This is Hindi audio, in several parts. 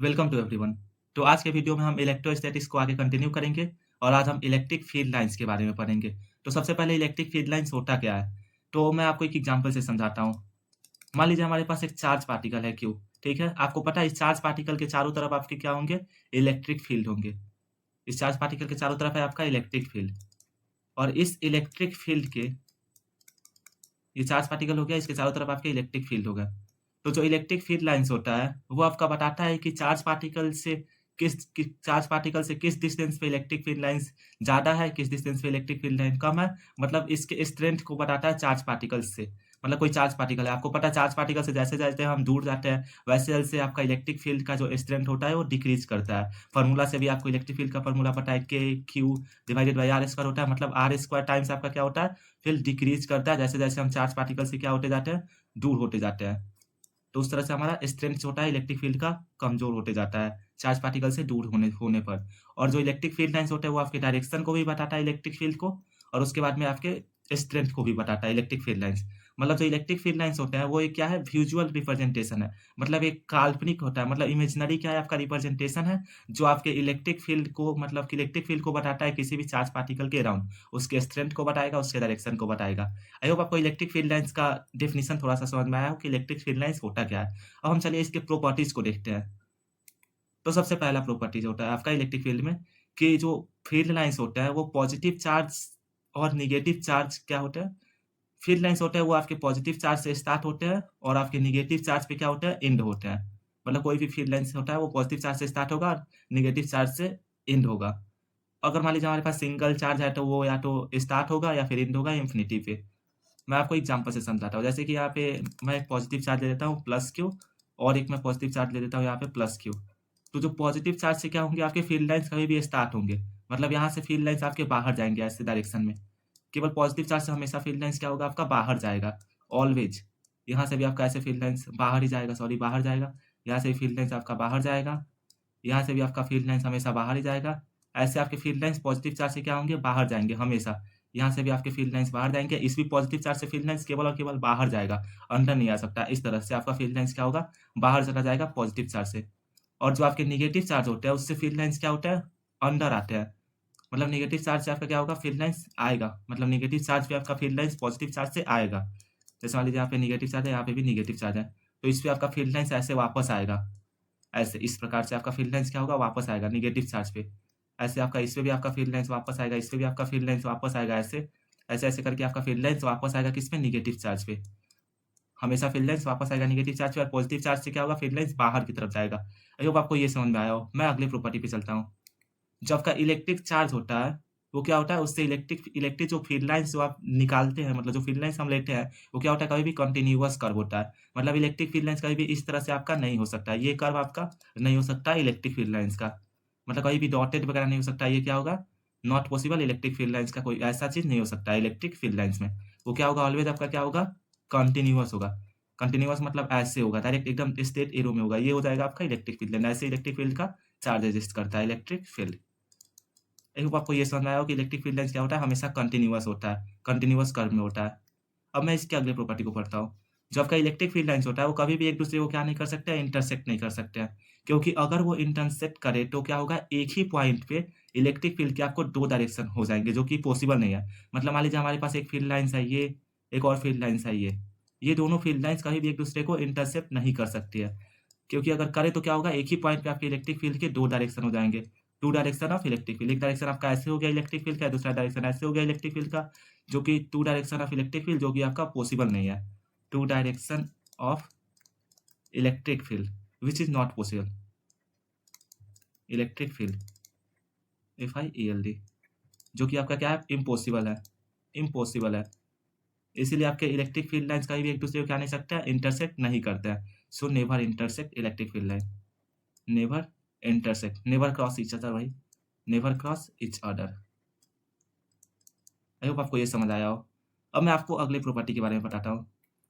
Welcome to everyone. तो आज के वीडियो में हम इलेक्ट्रोस्टैटिक्स को आगे कंटिन्यू करेंगे और आज हम इलेक्ट्रिक फील्ड लाइंस के बारे में पढ़ेंगे। तो सबसे पहले इलेक्ट्रिक फील्ड लाइंस होता क्या है? तो मैं आपको एक एग्जांपल से समझाता हूँ। मान लीजिए हमारे पास एक चार्ज पार्टिकल है Q, ठीक है? आपको पता है इस चार्ज पार्टिकल के चारों तरफ आपके क्या होंगे? इलेक्ट्रिक फील्ड होंगे। इस चार्ज पार्टिकल के चारों तरफ है आपका इलेक्ट्रिक फील्ड और इस इलेक्ट्रिक फील्ड के ये चार्ज पार्टिकल हो गया, इसके चारों तरफ आपके इलेक्ट्रिक फील्ड होगा। तो जो इलेक्ट्रिक फील्ड लाइन्स होता है, वो आपका बताता है कि चार्ज पार्टिकल से किस डिस्टेंस पे इलेक्ट्रिक फील्ड लाइन्स ज़्यादा है, किस डिस्टेंस पे इलेक्ट्रिक फील्ड लाइन कम है। मतलब इसके स्ट्रेंथ को बताता है चार्ज पार्टिकल्स से। मतलब कोई चार्ज पार्टिकल है, आपको पता है चार्ज पार्टिकल से जैसे-जैसे हम दूर जाते हैं, वैसे-वैसे आपका इलेक्ट्रिक फील्ड का जो स्ट्रेंथ होता है, वो डिक्रीज़ करता है। फ़ॉर्मूला से भी आपको इलेक्ट्रिक फील्ड का फ़ॉर्मूला पता है, K-Q divided by R square होता है। मतलब R स्क्वायर टाइम्स आपका क्या होता है? फील्ड डिक्रीज़ करता है जैसे-जैसे हम चार्ज पार्टिकल से क्या होते जाते हैं? दूर होते जाते हैं। तो उस तरह से हमारा स्ट्रेंथ जो होता है इलेक्ट्रिक फील्ड का कमज़ोर होते जाता है, चार्ज पार्टिकल से दूर होने होने पर। और जो इलेक्ट्रिक फील्ड लाइन्स होते हैं वो आपके डायरेक्शन को भी बताता है इलेक्ट्रिक फील्ड को और उसके बाद में आपके स्ट्रेंथ को भी बताता है इलेक्ट्रिक फील्ड लाइन्स। मतलब जो इलेक्ट्रिक फील्ड लाइन्स होते हैं वो एक क्या है विज़ुअल रिप्रेजेंटेशन है। मतलब एक काल्पनिक होता है मतलब इमेजिनरी क्या है आपका रिप्रेजेंटेशन है जो आपके इलेक्ट्रिक फील्ड को मतलब कि इलेक्ट्रिक फील्ड को बताता है किसी भी चार्ज पार्टिकल के अराउंड। उसके स्ट्रेंथ को बताएगा, उसके डायरेक्शन को बताएगा। आई होप आपको इलेक्ट्रिक फील्ड लाइन्स का डेफिनिशन थोड़ा-सा समझ में आया हो कि इलेक्ट्रिक फील्ड लाइन्स होता क्या है। अब हम चलिए इसके प्रॉपर्टीज़ को देखते हैं। तो सबसे पहला प्रॉपर्टीज़ होता है आपका इलेक्ट्रिक फील्ड में कि जो फील्ड लाइन्स होता है वो पॉजिटिव चार्ज और नेगेटिव चार्ज क्या होता है? फील्ड लाइन्स होते हैं वो आपके पॉजिटिव चार्ज से स्टार्ट होते हैं और आपके नेगेटिव चार्ज पे क्या होता है? एंड होते हैं। मतलब कोई भी फील्ड लाइन्स होता है वो पॉजिटिव चार्ज से स्टार्ट होगा और नेगेटिव चार्ज से एंड होगा। अगर मान लीजिए हमारे पास सिंगल चार्ज है तो वो या तो स्टार्ट होगा या फिर एंड होगा इंफिनिटी पे। मैं आपको एग्ज़ाम्पल से समझाता हूँ। जैसे कि यहाँ पे मैं एक पॉज़िटिव चार्ज ले लेता हूँ प्लस क्यू और एक मैं पॉज़िटिव चार्ज ले लेता हूँ यहाँ पे प्लस क्यू। तो जो पॉज़िटिव चार्ज से क्या होंगे आपके फ़ील्ड लाइन्स कभी भी स्टार्ट होंगे। मतलब यहाँ से फ़ील्ड लाइन्स आपके बाहर जाएँगे ऐसे डायरेक्शन में। केवल पॉज़िटिव चार्ज से हमेशा फ़ील्ड लाइन्स क्या होगा आपका बाहर जाएगा, ऑलवेज़। यहाँ से भी आपका ऐसे फ़ील्ड लाइन्स बाहर ही जाएगा सॉरी बाहर जाएगा। यहाँ से भी फ़ील्ड लाइन्स आपका बाहर जाएगा। यहाँ से भी आपका फ़ील्ड लाइन्स हमेशा बाहर ही जाएगा। ऐसे आपके फ़ील्ड लाइन्स पॉज़िटिव चार्ज से क्या होंगे बाहर जाएँगे हमेशा। यहाँ से भी आपके फ़ील्ड लाइन्स बाहर जाएँगे, इस भी पॉज़िटिव चार्ज से फ़ील्ड लाइन्स केवल और केवल बाहर जाएगा, अंदर नहीं आ सकता। इस तरह से आपका फ़ील्ड लाइन्स क्या होगा, बाहर चला जाएगा पॉज़िटिव चार्ज से। और जो आपके नेगेटिव चार्ज होते हैं, उससे फ़ील्ड लाइन्स क्या होता है, अंदर आते हैं। मतलब नेगेटिव चार्ज से आपका क्या होगा, फ़ील्ड लाइन्स आएगा। मतलब नेगेटिव चार्ज पे आपका फ़ील्ड लाइन्स पॉज़िटिव चार्ज से आएगा। जैसे मान लीजिए यहाँ पे नेगेटिव चार्ज है, यहाँ पे भी नेगेटिव चार्ज है, तो इस पे आपका फ़ील्ड लाइन्स ऐसे वापस आएगा। ऐसे इस प्रकार से आपका फ़ील्ड लाइन्स क्या होगा, वापस आएगा नेगेटिव चार्ज पे। ऐसे आपका इस पे भी आपका फ़ील्ड लाइन्स वापस आएगा, इस पे भी आपका फ़ील्ड लाइन्स वापस आएगा ऐसे। ऐसे-ऐसे करके आपका फ़ील्ड लाइन्स वापस आएगा किस पे, नेगेटिव चार्ज पे। हमेशा फ़ील्ड लाइन्स वापस आएगा नेगेटिव चार्ज पे और पॉज़िटिव चार्ज से क्या होगा, फ़ील्ड लाइन्स बाहर की तरफ जाएगा। आई होप आपको ये समझ में आया हो। मैं अगली प्रॉपर्टी पे चलता हूँ। जो आपका इलेक्ट्रिक चार्ज होता है, वो क्या होता है, उससे इलेक्ट्रिक इलेक्ट्रिक जो फ़ील्ड लाइन्स जो आप निकालते हैं, मतलब जो फ़ील्ड लाइन्स हम लेते हैं, वो क्या होता है, कभी भी कंटीन्यूअस कर्व होता है। मतलब इलेक्ट्रिक फ़ील्ड लाइन्स कभी भी इस तरह से आपका नहीं हो सकता। ये कर्व आपका नहीं हो सकता इलेक्ट्रिक फ़ील्ड लाइन्स का। मतलब कहीं भी डॉटेड वगैरह नहीं हो सकता। ये क्या होगा, not possible electric field lines का कोई ऐसा चीज़ नहीं हो सकता है इलेक्ट्रिक फ़ील्ड लाइन्स में। वो क्या होगा, ऑलवेज़ आपका क्या होगा, कंटीन्यूअस होगा। कंटीन्यूअस मतलब ऐसे होगा, डायरेक्ट एकदम स्ट्रेट एरो में होगा। ये हो जाएगा आपका इलेक्ट्रिक फ़ील्ड लाइन। ऐसे इलेक्ट्रिक फ़ील्ड का चार्ज रेज़िस्ट करता है इलेक्ट्रिक फ़ील्ड। आई होप आपको ये समझ में आया हो कि इलेक्ट्रिक फील्ड लाइन्स क्या होता है, हमेशा कंटीन्यूअस होता है, कंटीन्यूअस कर्व में होता है। अब मैं इसके अगले प्रॉपर्टी को पढ़ता हूँ। जो आपका इलेक्ट्रिक फील्ड लाइन्स होता है, वो कभी भी एक-दूसरे को क्या नहीं कर सकते हैं, इंटरसेक्ट नहीं कर सकते हैं। क्योंकि अगर वो इंटरसेक्ट करे तो क्या होगा, एक ही पॉइंट पे इलेक्ट्रिक फील्ड के आपको 2 डायरेक्शन हो जाएँगे, जो कि पॉसिबल नहीं है। मतलब मान लीजिए हमारे पास एक फील्ड लाइन्स है ये, एक और फील्ड लाइन्स है ये। ये दोनों फील्ड लाइन्स कभी भी एक-दूसरे को इंटरसेप्ट नहीं कर सकती है। क्योंकि अगर करे तो क्या होगा, एक ही पॉइंट पे आपके इलेक्ट्रिक फील्ड के 2 डायरेक्शन हो जाएँगे। 2 डायरेक्शन ऑफ इलेक्ट्रिक फील्ड। एक डायरेक्शन आपका ऐसे हो गया इलेक्ट्रिक फील्ड का, दूसरा डायरेक्शन ऐसे हो गया इलेक्ट्रिक फील्ड का, जो कि 2 डायरेक्शन ऑफ इलेक्ट्रिक फील्ड जो कि आपका पॉसिबल नहीं है। 2 direction of electric field which is not possible. Electric field FIELD जो कि आपका क्या है, इम्पॉसिबल है, इम्पॉसिबल है। इसीलिए आपके इलेक्ट्रिक फील्ड लाइन्स कभी भी एक-दूसरे को क्या नहीं सकते हैं, इंटरसेक्ट नहीं करते हैं। So never intersect electric field line. Never intersect, never cross each other भाई, never cross each other. I hope आपको ये समझ आया हो। अब मैं आपको अगली प्रॉपर्टी के बारे में बताता हूँ।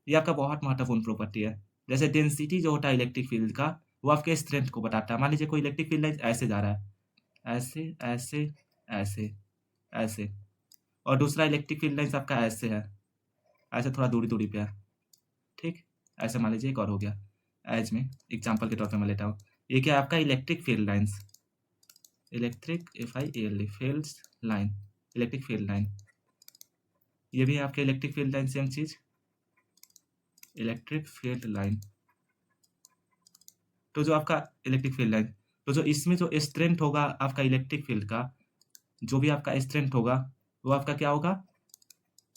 ये आपका बहुत महत्वपूर्ण प्रॉपर्टी है। जैसे डेंसिटी जो होता है इलेक्ट्रिक फील्ड का, वो आपके स्ट्रेंथ को बताता है। मान लीजिए कोई इलेक्ट्रिक फील्ड लाइन ऐसे जा रहा है, ऐसे, ऐसे, ऐसे, ऐसे और दूसरा इलेक्ट्रिक फील्ड लाइन्स आपका ऐसे है, ऐसे थोड़ा दूरी-दूरी पे है, ठीक? ऐसे मान लीजिए एक और हो गया, एज में एग्ज़ाम्पल के तौर पे मैं लेता हूँ। ये क्या है आपका electric field lines, electric FIELD fields line, electric field line. ये भी है आपके इलेक्ट्रिक फील्ड लाइन, सेम चीज, इलेक्ट्रिक फील्ड लाइन। तो जो आपका इलेक्ट्रिक फील्ड लाइन, तो जो इसमें जो स्ट्रेंथ होगा आपका इलेक्ट्रिक फील्ड का, जो भी आपका स्ट्रेंथ होगा वो आपका क्या होगा,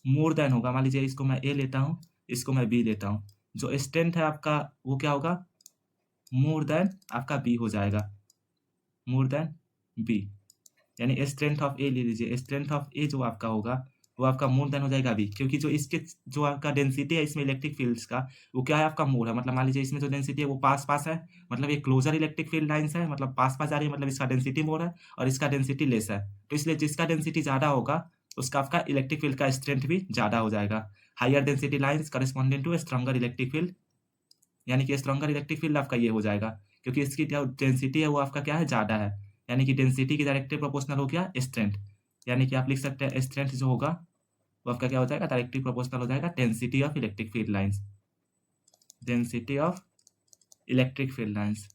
मोर देन होगा। मान लीजिए इसको मैं A लेता हूँ, इसको मैं B लेता हूँ, जो स्ट्रेंथ है आपका वो क्या होगा, मोर देन आपका B हो जाएगा, मोर देन B। यानी स्ट्रेंथ ऑफ ए ले लीजिए, स्ट्रेंथ ऑफ ए जो आपका होगा वो आपका मोर देन हो जाएगा बी, क्योंकि जो इसके जो आपका डेंसिटी है इसमें इलेक्ट्रिक फील्ड्स का वो क्या है आपका मोर है। मतलब मान लीजिए इसमें जो डेंसिटी है वो पास पास है, मतलब ये क्लोजर इलेक्ट्रिक फील्ड लाइन्स है, मतलब पास पास जा रही है, मतलब इसका डेंसिटी मोर है और इसका डेंसिटी लेस है। तो इसलिए जिसका डेंसिटी ज़्यादा होगा उसका आपका इलेक्ट्रिक फील्ड का स्ट्रेंथ भी ज़्यादा हो जाएगा। Higher density lines corresponding to stronger electric field, यानी कि स्ट्रॉन्गर इलेक्ट्रिक फील्ड आपका ये हो जाएगा, क्योंकि इसकी जो डेंसिटी है वो आपका क्या है, ज़्यादा है। यानी कि डेंसिटी की डायरेक्टली प्रोपोर्शनल हो गया स्ट्रेंथ, यानी कि आप लिख सकते हैं स्ट्रेंथ जो होगा वो आपका क्या हो जाएगा, डायरेक्टली प्रोपोर्शनल हो जाएगा density of electric field lines, density of electric field lines,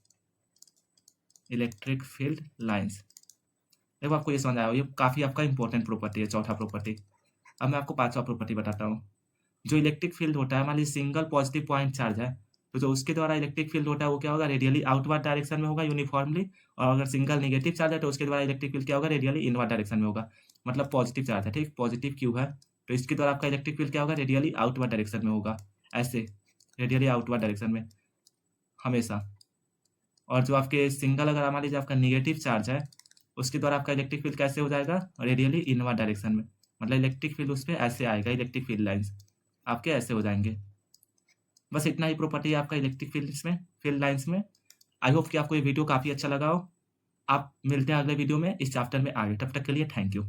electric field lines. देखो आपको ये समझ आया, ये काफ़ी आपका इंपॉर्टेंट प्रॉपर्टी है, चौथा प्रॉपर्टी। अब मैं आपको पांचवा प्रॉपर्टी बताता हूँ। जो इलेक्ट्रिक फील्ड होता है, मान लीजिए सिंगल पॉजिटिव पॉइंट चार्ज है, तो जो उसके द्वारा इलेक्ट्रिक फील्ड होता है वो क्या होगा, रेडियली आउटवर्ड डायरेक्शन में होगा यूनिफॉर्मली। और अगर सिंगल नेगेटिव चार्ज है तो उसके द्वारा इलेक्ट्रिक फील्ड क्या होगा, रेडियली इनवर्ड डायरेक्शन में होगा। मतलब पॉजिटिव चार्ज है, ठीक, पॉजिटिव क्यू है, तो इसके द्वारा आपका इलेक्ट्रिक फील्ड क्या होगा, रेडियली आउटवर्ड डायरेक्शन में होगा, ऐसे रेडियली आउटवर्ड डायरेक्शन में हमेशा। और जो आपके सिंगल अगर मान लीजिए आपका नेगेटिव चार्ज है, उसके द्वारा आपका इलेक्ट्रिक फील्ड कैसे हो जाएगा, रेडियली इनवर्ड डायरेक्शन में, मतलब इलेक्ट्रिक फील्ड उस पर ऐसे आएगा, इलेक्ट्रिक फील्ड लाइन्स आपके ऐसे हो जाएंगे। बस इतना ही प्रॉपर्टी है आपका इलेक्ट्रिक फील्ड्स में, फील्ड लाइन्स में। आई होप कि आपको ये वीडियो काफ़ी अच्छा लगा हो। आप मिलते हैं अगले वीडियो में इस चैप्टर में आगे, तब तक के लिए थैंक यू।